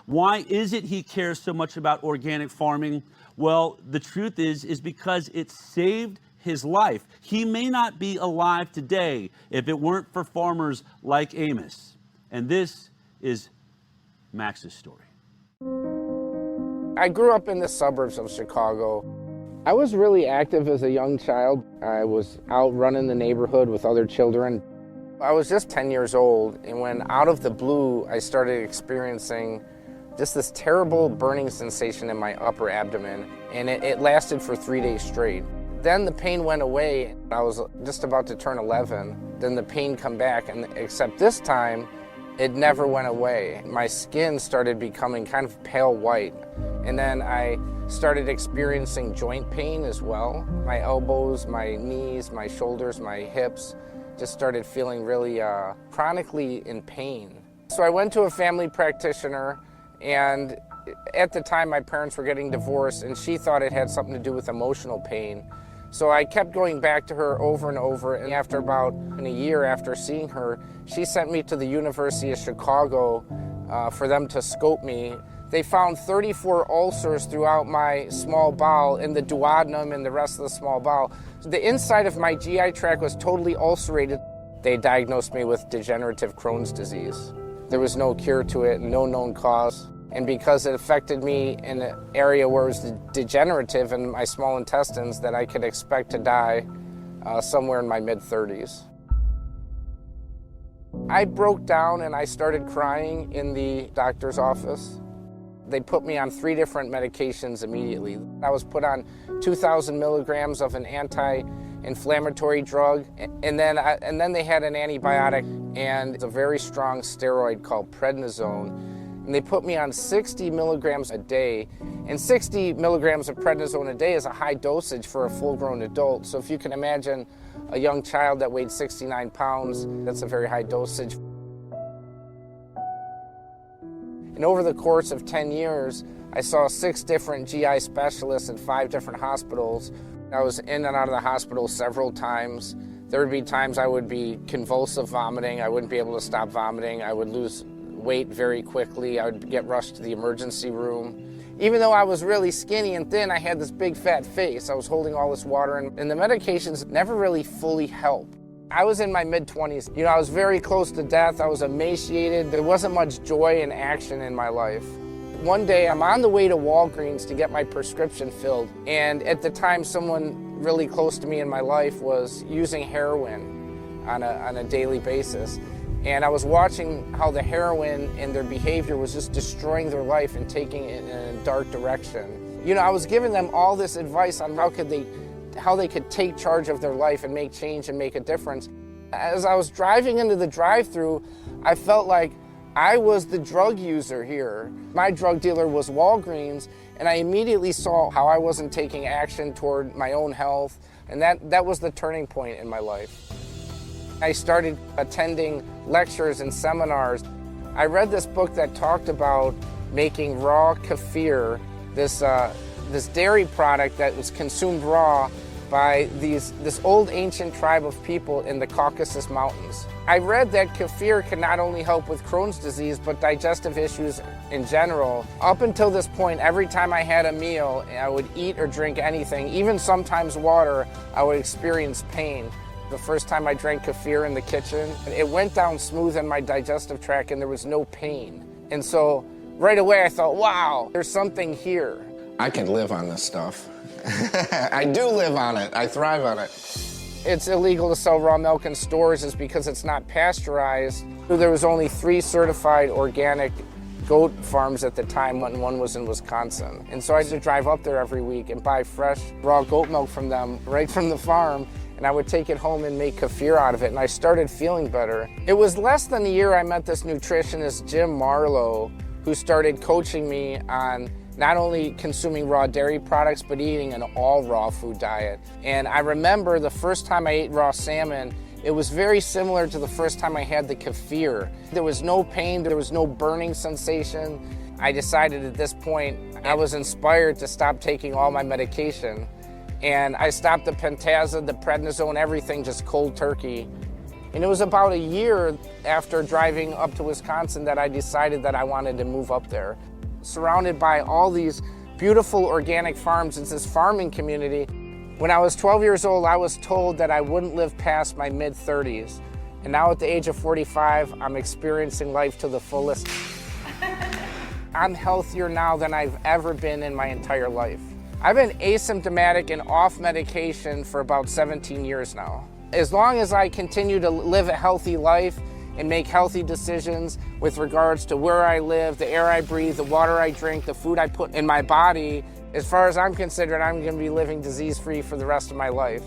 Why is it he cares so much about organic farming? Well, the truth is because it saved his life. He may not be alive today if it weren't for farmers like Amos. And this is Max's story. I grew up in the suburbs of Chicago. I was really active as a young child. I was out running the neighborhood with other children. I was just 10 years old, and when out of the blue, I started experiencing just this terrible burning sensation in my upper abdomen, and it lasted for 3 days straight. Then the pain went away. I was just about to turn 11. Then the pain come back, and except this time, it never went away. My skin started becoming kind of pale white, and then I started experiencing joint pain as well. My elbows, my knees, my shoulders, my hips just started feeling really chronically in pain. So I went to a family practitioner, and at the time my parents were getting divorced, and she thought it had something to do with emotional pain. So I kept going back to her over and over, and after about a year after seeing her, she sent me to the University of Chicago for them to scope me. They found 34 ulcers throughout my small bowel, in the duodenum and the rest of the small bowel. The inside of my GI tract was totally ulcerated. They diagnosed me with degenerative Crohn's disease. There was no cure to it, no known cause. And because it affected me in an area where it was degenerative in my small intestines, that I could expect to die somewhere in my mid-30s. I broke down and I started crying in the doctor's office. They put me on 3 different medications immediately. I was put on 2,000 milligrams of an anti-inflammatory drug, and then they had an antibiotic and a very strong steroid called prednisone. And they put me on 60 milligrams a day. And 60 milligrams of prednisone a day is a high dosage for a full-grown adult. So if you can imagine a young child that weighed 69 pounds, that's a very high dosage. And over the course of 10 years, I saw 6 different GI specialists in 5 different hospitals. I was in and out of the hospital several times. There would be times I would be convulsive vomiting. I wouldn't be able to stop vomiting. I would lose weight very quickly. I would get rushed to the emergency room. Even though I was really skinny and thin, I had this big fat face. I was holding all this water, and the medications never really fully helped. I was in my mid-20s. I was very close to death. I was emaciated. There wasn't much joy and action in my life. One day, I'm on the way to Walgreens to get my prescription filled, and at the time, someone really close to me in my life was using heroin on a daily basis. And I was watching how the heroin and their behavior was just destroying their life and taking it in a dark direction. I was giving them all this advice on how they could take charge of their life and make change and make a difference. As I was driving into the drive-thru, I felt like I was the drug user here. My drug dealer was Walgreens, and I immediately saw how I wasn't taking action toward my own health, and that was the turning point in my life. I started attending lectures and seminars. I read this book that talked about making raw kefir, this dairy product that was consumed raw by this old ancient tribe of people in the Caucasus Mountains. I read that kefir can not only help with Crohn's disease, but digestive issues in general. Up until this point, every time I had a meal, I would eat or drink anything, even sometimes water, I would experience pain. The first time I drank kefir in the kitchen, it went down smooth in my digestive tract and there was no pain. And so right away I thought, wow, there's something here. I could live on this stuff. I do live on it. I thrive on it. It's illegal to sell raw milk in stores is because it's not pasteurized. There was only 3 certified organic goat farms at the time, and one was in Wisconsin. And so I used to drive up there every week and buy fresh raw goat milk from them right from the farm. And I would take it home and make kefir out of it, and I started feeling better. It was less than a year I met this nutritionist, Jim Marlowe, who started coaching me on not only consuming raw dairy products, but eating an all raw food diet. And I remember the first time I ate raw salmon, it was very similar to the first time I had the kefir. There was no pain, there was no burning sensation. I decided at this point, I was inspired to stop taking all my medication. And I stopped the Pentasa, the prednisone, everything just cold turkey. And it was about a year after driving up to Wisconsin that I decided that I wanted to move up there. Surrounded by all these beautiful organic farms, it's this farming community. When I was 12 years old, I was told that I wouldn't live past my mid-30s. And now at the age of 45, I'm experiencing life to the fullest. I'm healthier now than I've ever been in my entire life. I've been asymptomatic and off medication for about 17 years now. As long as I continue to live a healthy life and make healthy decisions with regards to where I live, the air I breathe, the water I drink, the food I put in my body, as far as I'm concerned, I'm going to be living disease-free for the rest of my life.